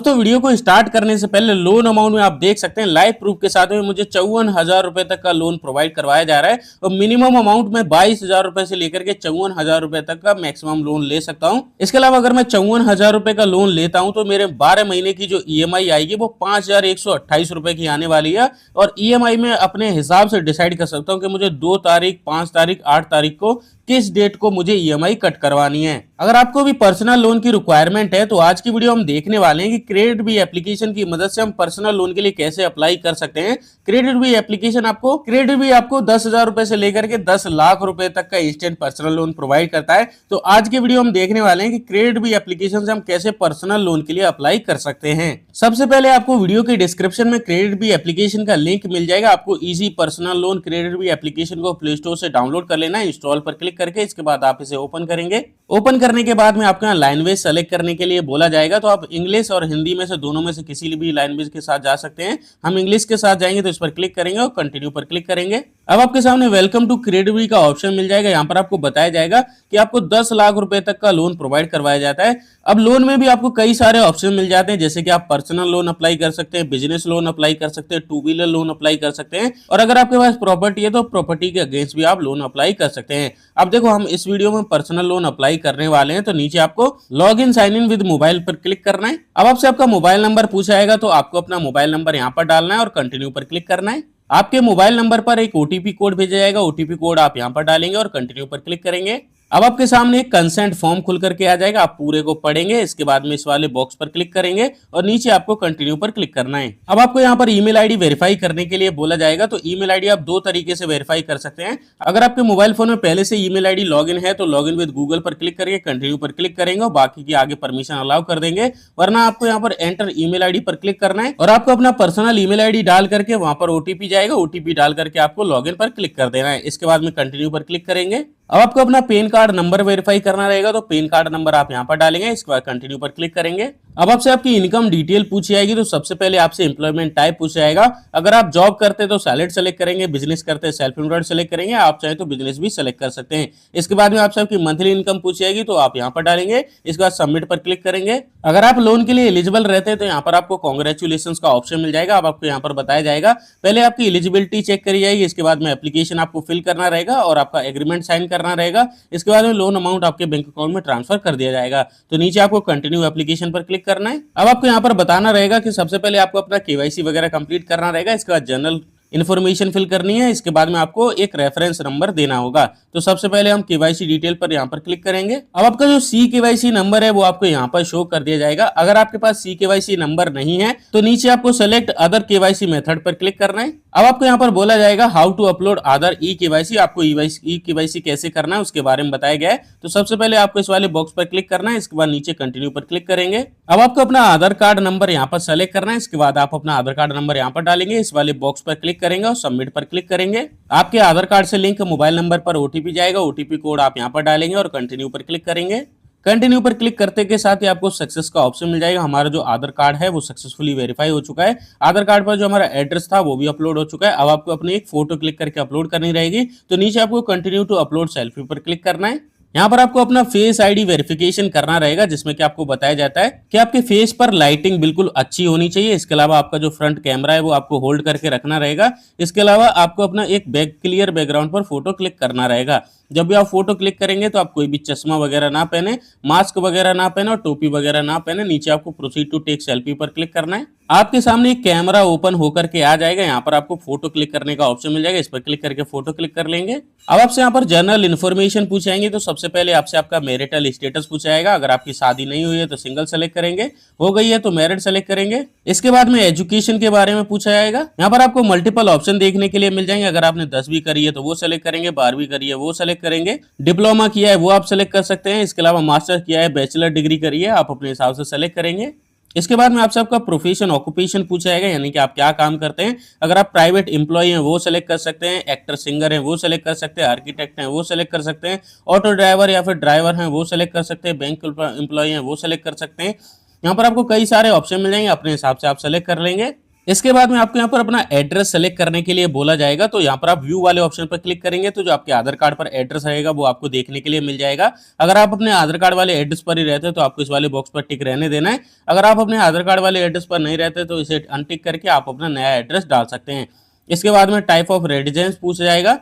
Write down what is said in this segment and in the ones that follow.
दोस्तों वीडियो को स्टार्ट करने से पहले लोन अमाउंट में आप देख सकते हैं लाइव प्रूफ के साथ में मुझे 54,000 रुपए तक का लोन प्रोवाइड करवाया जा रहा है और मिनिमम अमाउंट में 22,000 रुपए से लेकर के 54,000 रुपए तक का मैक्सिमम लोन ले सकता हूं। इसके अलावा अगर मैं 54,000 रुपए का लोन लेता हूं तो मेरे 12 महीने की जो ईएमआई आएगी वो 5,128 रुपए की आने वाली है और ईएमआई में अपने हिसाब से डिसाइड कर सकता हूं कि मुझे 2 तारीख, 5 तारीख, 8 तारीख को किस डेट को मुझे ईएमआई कट करवानी है। अगर आपको भी पर्सनल लोन की रिक्वायरमेंट है तो आज की वीडियो हम देखने वाले हैं कि क्रेडिट बी एप्लीकेशन की मदद से हम पर्सनल लोन के लिए कैसे अप्लाई कर सकते हैं। क्रेडिट बी एप्लीकेशन आपको 10,000 रुपए से लेकर के 10 लाख रुपए तक का इंस्टेंट पर्सनल लोन प्रोवाइड करता है। तो आज की वीडियो हम देखने वाले हैं कि क्रेडिट बी एप्लीकेशन से हम कैसे पर्सनल लोन के लिए अप्लाई कर सकते हैं। सबसे पहले आपको वीडियो के डिस्क्रिप्शन में क्रेडिट बी एप्लीकेशन का लिंक मिल जाएगा। आपको easy personal loan CreditBee application को प्ले स्टोर से डाउनलोड कर लेना है, इंस्टॉल पर क्लिक करके इसके बाद आप इसे ओपन करेंगे। ओपन करने के बाद में आपको यहाँ लैंग्वेज सेलेक्ट करने के लिए बोला जाएगा, तो आप इंग्लिश और हिंदी में से दोनों में से किसी भी लैंग्वेज के साथ जा सकते हैं। हम इंग्लिश के साथ जाएंगे तो इस पर क्लिक करेंगे और कंटिन्यू पर क्लिक करेंगे। अब आपके सामने वेलकम टू क्रेडिट बी का ऑप्शन मिल जाएगा। यहाँ पर आपको बताया जाएगा कि आपको 10 लाख रुपए तक का लोन प्रोवाइड करवाया जाता है। अब लोन में भी आपको कई सारे ऑप्शन मिल जाते हैं, जैसे कि आप पर्सनल लोन अप्लाई कर सकते हैं, बिजनेस लोन अप्लाई कर सकते हैं, 2 व्हीलर लोन अप्लाई कर सकते हैं और अगर आपके पास प्रॉपर्टी है तो प्रॉपर्टी के अगेंस्ट भी आप लोन अप्लाई कर सकते हैं। अब देखो हम इस वीडियो में पर्सनल लोन अप्लाई करने वाले हैं, तो नीचे आपको log in sign in with mobile पर क्लिक करना है। अब आपसे आपका मोबाइल नंबर पूछा जाएगा, तो आपको अपना मोबाइल नंबर यहाँ पर डालना है और कंटिन्यू पर क्लिक करना है। आपके मोबाइल नंबर पर एक ओटीपी कोड भेजा जाएगा, ओटीपी कोड आप यहाँ पर डालेंगे और कंटिन्यू पर क्लिक करेंगे। अब आपके सामने एक कंसेंट फॉर्म खुल करके आ जाएगा, आप पूरे को पढ़ेंगे, इसके बाद में इस वाले बॉक्स पर क्लिक करेंगे और नीचे आपको कंटिन्यू पर क्लिक करना है। अब आपको यहाँ पर ईमेल आईडी वेरीफाई करने के लिए बोला जाएगा, तो ईमेल आईडी आप 2 तरीके से वेरीफाई कर सकते हैं। अगर आपके मोबाइल फोन में पहले से ईमेल आईडी लॉगिन है तो लॉगिन विद गूगल पर क्लिक करके कंटिन्यू पर क्लिक करेंगे और बाकी की आगे परमिशन अलाउ कर देंगे, वरना आपको यहाँ पर एंटर ईमेल आईडी पर क्लिक करना है और आपको अपना पर्सनल ईमेल आईडी डाल करके वहां पर ओटीपी जाएगा, ओटीपी डाल करके आपको लॉगिन पर क्लिक कर देना है। इसके बाद में कंटिन्यू पर क्लिक करेंगे। अब आपको अपना पैन कार्ड नंबर वेरीफाई करना रहेगा, तो पैन कार्ड नंबर आप यहां पर डालेंगे, इसके बाद कंटिन्यू पर क्लिक करेंगे। अब आपसे आपकी इनकम डिटेल पूछी जाएगी, तो सबसे पहले आपसे एम्प्लॉयमेंट टाइप पूछा जाएगा। अगर आप जॉब करते हैं तो सैलरी सेलेक्ट करेंगे, बिजनेस करते हैं सेल्फ एम्प्लॉयड सेलेक्ट करेंगे, आप चाहे तो बिजनेस भी सेलेक्ट कर सकते हैं। इसके बाद में आपसे आपकी मंथली इनकम पूछी जाएगी, तो आप यहाँ पर डालेंगे, इसके बाद सबमिट पर क्लिक करेंगे। अगर आप लोन के लिए एलिजिबल रहते हैं तो यहाँ पर आपको कांग्रेचुलेशन का ऑप्शन मिल जाएगा। अब आपको यहाँ पर बताया जाएगा, पहले आपकी एलिजिबिलिटी चेक करी जाएगी, इसके बाद में एप्लीकेशन आपको फिल करना रहेगा और आपका एग्रीमेंट साइन करना रहेगा। इसके बाद में लोन अमाउंट आपके बैंक अकाउंट में ट्रांसफर कर दिया जाएगा। तो नीचे आपको कंटिन्यू एप्लीकेशन पर क्लिक करना है। अब आपको यहाँ पर बताना रहेगा कि सबसे पहले आपको अपना केवाईसी वगैरह कंप्लीट करना रहेगा, इसके बाद जनरल इन्फॉर्मेशन फिल करनी है, इसके बाद में आपको एक रेफरेंस नंबर देना होगा। तो सबसे पहले हम केवाईसी डिटेल पर यहाँ पर क्लिक करेंगे। अब आपका जो सी केवाईसी नंबर है वो आपको यहाँ पर शो कर दिया जाएगा। अगर आपके पास सी केवाईसी नंबर नहीं है तो नीचे आपको सेलेक्ट अदर केवाईसी मेथड पर क्लिक करना है। अब आपको यहाँ पर बोला जाएगा how to upload other e KYC, आपको ई केवाईसी कैसे करना है उसके बारे में बताया गया है। तो सबसे पहले आपको इस वाले बॉक्स पर क्लिक करना है, इसके बाद नीचे कंटिन्यू पर क्लिक करेंगे। अब आपको अपना आधार कार्ड नंबर यहाँ पर सेलेक्ट करना है, इसके बाद आप अपना आधार कार्ड नंबर यहाँ पर डालेंगे, इस वाले बॉक्स पर क्लिक करेंगे और सबमिट पर क्लिक करेंगे। आपके आधार कार्ड से लिंक मोबाइल नंबर पर ओटीपी जाएगा, ओटीपी कोड आप यहाँ पर डालेंगे और कंटिन्यू पर क्लिक करेंगे। कंटिन्यू पर क्लिक करते के साथ ही आपको सक्सेस का ऑप्शन मिल जाएगा। हमारा जो आधार कार्ड है वो सक्सेसफुली वेरीफाई हो चुका है। आधार कार्ड पर जो हमारा एड्रेस था वो भी अपलोड हो चुका है। अब आपको अपनी एक फोटो क्लिक करके अपलोड करनी रहेगी, तो नीचे आपको कंटिन्यू टू अपलोड सेल्फी पर क्लिक करना है। यहाँ पर आपको अपना फेस आईडी वेरिफिकेशन करना रहेगा, जिसमें कि आपको बताया जाता है कि आपके फेस पर लाइटिंग बिल्कुल अच्छी होनी चाहिए। इसके अलावा आपका जो फ्रंट कैमरा है वो आपको होल्ड करके रखना रहेगा। इसके अलावा आपको अपना एक क्लियर बैकग्राउंड पर फोटो क्लिक करना रहेगा। जब भी आप फोटो क्लिक करेंगे तो आप कोई भी चश्मा वगैरह ना पहने, मास्क वगैरह ना पहने और टोपी वगैरह ना पहने। नीचे आपको प्रोसीड टू टेक सेल्फी पर क्लिक करना है। आपके सामने एक कैमरा ओपन होकर के आ जाएगा, यहाँ पर आपको फोटो क्लिक करने का ऑप्शन मिल जाएगा, इस पर क्लिक करके फोटो क्लिक कर लेंगे। अब आपसे यहाँ पर जनरल इन्फॉर्मेशन पूछाएंगे, तो सबसे पहले आपसे आपका मैरिटल स्टेटस पूछाएगा। अगर आपकी शादी नहीं हुई है तो सिंगल सेलेक्ट करेंगे, हो गई है तो मैरिड सेलेक्ट करेंगे। इसके बाद में एजुकेशन के बारे में पूछा जाएगा। यहाँ पर आपको मल्टीपल ऑप्शन देखने के लिए मिल जाएंगे। अगर आपने 10वीं करी है तो वो सेलेक्ट करेंगे, 12वीं करी है वो सेलेक्ट करेंगे, डिप्लोमा किया है वो आप सेलेक्ट कर सकते हैं। इसके अलावा मास्टर किया है, बैचलर डिग्री करी है, आप अपने हिसाब से सेलेक्ट करेंगे। इसके बाद में आपसे आपका प्रोफेशन ऑक्यूपेशन पूछा जाएगा, यानी कि आप क्या काम करते हैं। अगर आप प्राइवेट एम्प्लॉय हैं वो सेलेक्ट कर सकते हैं, एक्टर सिंगर हैं वो सेलेक्ट कर सकते हैं, आर्किटेक्ट हैं वो सेलेक्ट कर सकते हैं, ऑटो ड्राइवर या फिर ड्राइवर हैं वो सेलेक्ट कर सकते हैं, बैंक एम्प्लॉय हैं वो सेलेक्ट कर सकते हैं। यहाँ पर आपको कई सारे ऑप्शन मिल जाएंगे, अपने हिसाब से आप सेलेक्ट कर लेंगे। इसके बाद में आपको यहाँ पर अपना एड्रेस सेलेक्ट करने के लिए बोला जाएगा, तो यहाँ पर आप व्यू वाले ऑप्शन पर क्लिक करेंगे तो जो आपके आधार कार्ड पर एड्रेस रहेगा वो आपको देखने के लिए मिल जाएगा। अगर आप अपने आधार कार्ड वाले एड्रेस पर ही रहते हैं तो आपको इस वाले बॉक्स पर टिक रहने देना है। अगर आप अपने आधार कार्ड वाले एड्रेस पर नहीं रहते तो इसे अनटिक करके आप अपना नया एड्रेस डाल सकते हैं। इसके बाद में टाइप ऑफ रेजिडेंस पूछा जाएगा,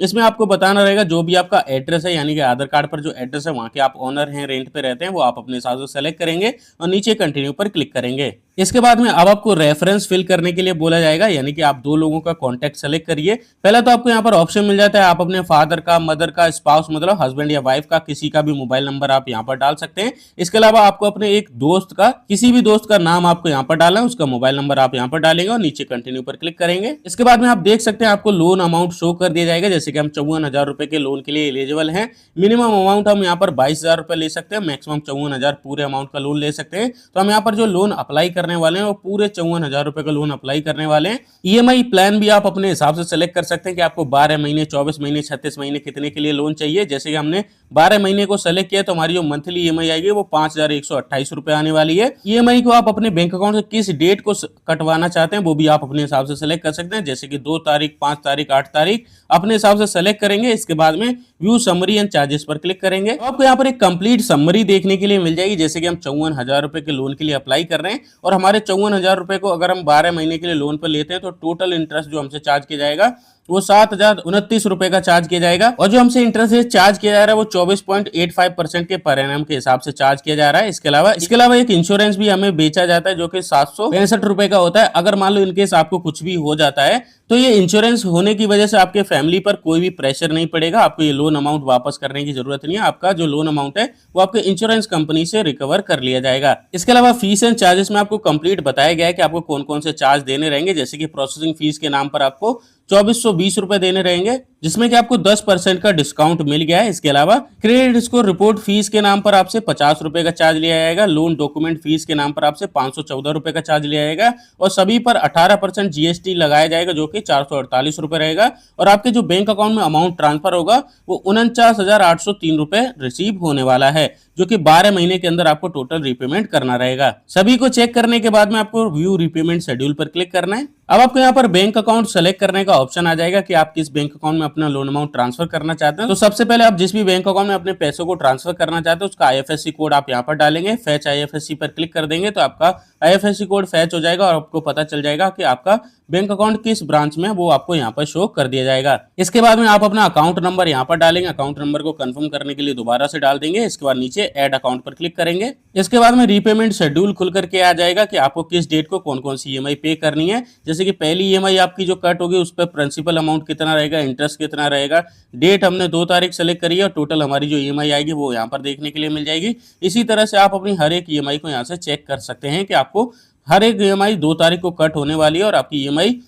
इसमें आपको बताना रहेगा जो भी आपका एड्रेस है, यानी कि आधार कार्ड पर जो एड्रेस है वहाँ के आप ओनर हैं, रेंट पे रहते हैं, वो आप अपने हिसाब से सेलेक्ट करेंगे और नीचे कंटिन्यू पर क्लिक करेंगे। इसके बाद में अब आपको रेफरेंस फिल करने के लिए बोला जाएगा, यानी कि आप दो लोगों का कॉन्टैक्ट सेलेक्ट करिए। पहला तो आपको यहाँ पर ऑप्शन मिल जाता है, आप अपने फादर का, मदर का, स्पाउस मतलब हस्बैंड या वाइफ का किसी का भी मोबाइल नंबर आप यहाँ पर डाल सकते हैं। इसके अलावा आपको अपने एक दोस्त का, किसी भी दोस्त का नाम आपको यहाँ पर डालना है, उसका मोबाइल नंबर आप यहाँ पर डालेंगे और नीचे कंटिन्यू पर क्लिक करेंगे। इसके बाद में आप देख सकते हैं आपको लोन अमाउंट शो कर दिया जाएगा, जैसे कि हम 54,000 रुपए के लोन के लिए एलिजिबल हैं। मिनिमम अमाउंट हम यहाँ पर 22,000 रुपए ले सकते हैं, मैक्सिमम 54,000 पूरे अमाउंट का लोन ले सकते हैं। तो हम यहाँ पर जो लोन अप्लाई करने वाले हैं वो पूरे 54,000 रुपए का लोन अप्लाई करने वाले हैं। ईएमआई प्लान भी आप अपने हिसाब से सेलेक्ट कर सकते हैं कि आपको 12 महीने, 24 महीने, 36 महीने कितने के लिए लोन चाहिए। जैसे कि हमने 12 महीने को सेलेक्ट किया तो हमारी जो मंथली ईएमआई आएगी वो 5,128 रुपए आने वाली है। ईएमआई को आप अपने बैंक अकाउंट से किस डेट को कटवाना चाहते हैं वो भी आप अपने हिसाब से सेलेक्ट कर सकते हैं, जैसे कि 2 तारीख, 5 तारीख, 8 तारीख अपने हिसाब से सेलेक्ट करेंगे। इसके बाद में व्यू समरी एंड चार्जेस पर क्लिक करेंगे तो आपको यहाँ पर एक कंप्लीट समरी देखने के लिए मिल जाएगी, जैसे कि हम 54,000 रुपए के लोन के लिए अप्लाई कर रहे हैं और हमारे 54,000 रुपए को अगर हम 12 महीने के लिए लोन पर लेते हैं तो टोटल इंटरेस्ट जो हमसे चार्ज किया जाएगा वो 7,029 रुपए का चार्ज किया जाएगा और जो हमसे इंटरेस्ट रेट चार्ज किया जा रहा है वो 24.85% के पर एनम के हिसाब से चार्ज किया जा रहा है। इसके अलावा एक इंश्योरेंस भी हमें बेचा जाता है जो कि 765 रुपए का होता है। अगर मान लो इनकेस आपको कुछ भी हो जाता है तो ये इंश्योरेंस होने की वजह से आपके फैमिली पर कोई भी प्रेशर नहीं पड़ेगा, आपको ये लोन अमाउंट वापस करने की जरूरत नहीं है। आपका जो लोन अमाउंट है वो आपके इंश्योरेंस कंपनी से रिकवर कर लिया जाएगा। इसके अलावा फीस एंड चार्जेस में आपको कंप्लीट बताया गया है कि आपको कौन कौन से चार्ज देने रहेंगे, जैसे कि प्रोसेसिंग फीस के नाम पर आपको 2420 रुपए देने रहेंगे, जिसमें कि आपको 10% का डिस्काउंट मिल गया है। इसके अलावा क्रेडिट स्कोर रिपोर्ट फीस के नाम पर आपसे 50 रुपए का चार्ज लिया जाएगा। लोन डॉक्यूमेंट फीस के नाम पर आपसे 514 रुपए का चार्ज लिया जाएगा और सभी पर 18% जीएसटी लगाया जाएगा जो कि 448 रुपए रहेगा। और आपके जो बैंक अकाउंट में अमाउंट ट्रांसफर होगा वो 49,803 रुपए रिसीव होने वाला है, जो कि 12 महीने के अंदर आपको टोटल रीपेमेंट करना रहेगा। सभी को चेक करने के बाद में आपको व्यू रीपेमेंट शेड्यूल पर क्लिक करना है। अब आपको यहाँ पर बैंक अकाउंट सेलेक्ट करने का ऑप्शन आ जाएगा कि आप किस बैंक अकाउंट में अपना लोन अमाउंट ट्रांसफर करना चाहते हैं। तो सबसे पहले आप जिस भी बैंक अकाउंट में अपने पैसों को ट्रांसफर करना चाहते हैं उसका आईएफएससी कोड आप यहाँ पर डालेंगे, फैच आईएफएससी पर क्लिक कर देंगे तो आपका आईएफएससी कोड फैच हो जाएगा और आपको पता चल जाएगा कि आपका बैंक अकाउंट किस ब्रांच में है, वो आपको यहाँ पर शो कर दिया जाएगा। इसके बाद में आप अपना अकाउंट नंबर यहाँ पर डालेंगे, अकाउंट नंबर को कंफर्म करने के लिए दोबारा से डाल देंगे। इसके बाद नीचे ऐड अकाउंट पर क्लिक करेंगे। इसके बाद में रीपेमेंट शेड्यूल खुल करके आ जाएगा कि आपको किस डेट को कौन कौन सी ईएमआई पे करनी है। जैसे कि पहली ईएमआई आपकी जो कट होगी उस पर प्रिंसिपल अमाउंट कितना रहेगा, इंटरेस्ट कितना रहेगा। डेट हमने 2 तारीख सेलेक्ट करी है और टोटल हमारी जो ईएमआई आएगी वो यहाँ पर देखने के लिए मिल जाएगी। इसी तरह से आप अपनी हर एक ईएमआई को यहाँ से चेक कर सकते हैं कि आपको हर एक ईएमआई 2 तारीख को कट होने वाली है और आपकी ईएमआई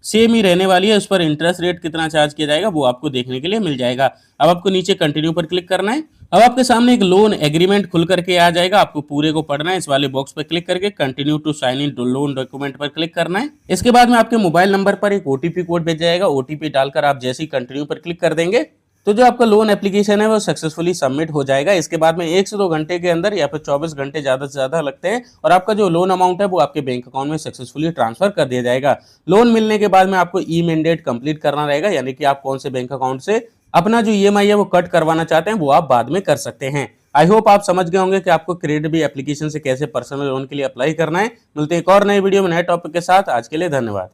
सेम ही रहने वाली है, उस पर इंटरेस्ट रेट कितना चार्ज किया जाएगा वो आपको देखने के लिए मिल जाएगा। अब आपको नीचे कंटिन्यू पर क्लिक करना है। अब आपके सामने एक लोन एग्रीमेंट खुल करके आ जाएगा, आपको पूरे को पढ़ना है। इस वाले बॉक्स पर क्लिक करके continue to sign in loan document पर क्लिक करना है। इसके बाद में आपके मोबाइल नंबर पर एक ओटीपी कोड भेजा जाएगा, ओटीपी डालकर आप जैसे ही कंटिन्यू पर क्लिक कर देंगे तो जो आपका लोन एप्लीकेशन है वो सक्सेसफुली सबमिट हो जाएगा। इसके बाद में 1 से 2 घंटे के अंदर या फिर 24 घंटे ज्यादा से ज्यादा लगते हैं और आपका जो लोन अमाउंट है वो आपके बैंक अकाउंट में सक्सेसफुली ट्रांसफर कर दिया जाएगा। लोन मिलने के बाद में आपको ई मैंडेट कंप्लीट करना रहेगा, यानी कि आप कौन से बैंक अकाउंट से अपना जो ईएमआई है वो कट करवाना चाहते हैं वो आप बाद में कर सकते हैं। आई होप आप समझ गए होंगे कि आपको क्रेडिट बी एप्लीकेशन से कैसे पर्सनल लोन के लिए अप्लाई करना है। मिलते हैं एक और नई वीडियो में नए टॉपिक के साथ। आज के लिए धन्यवाद।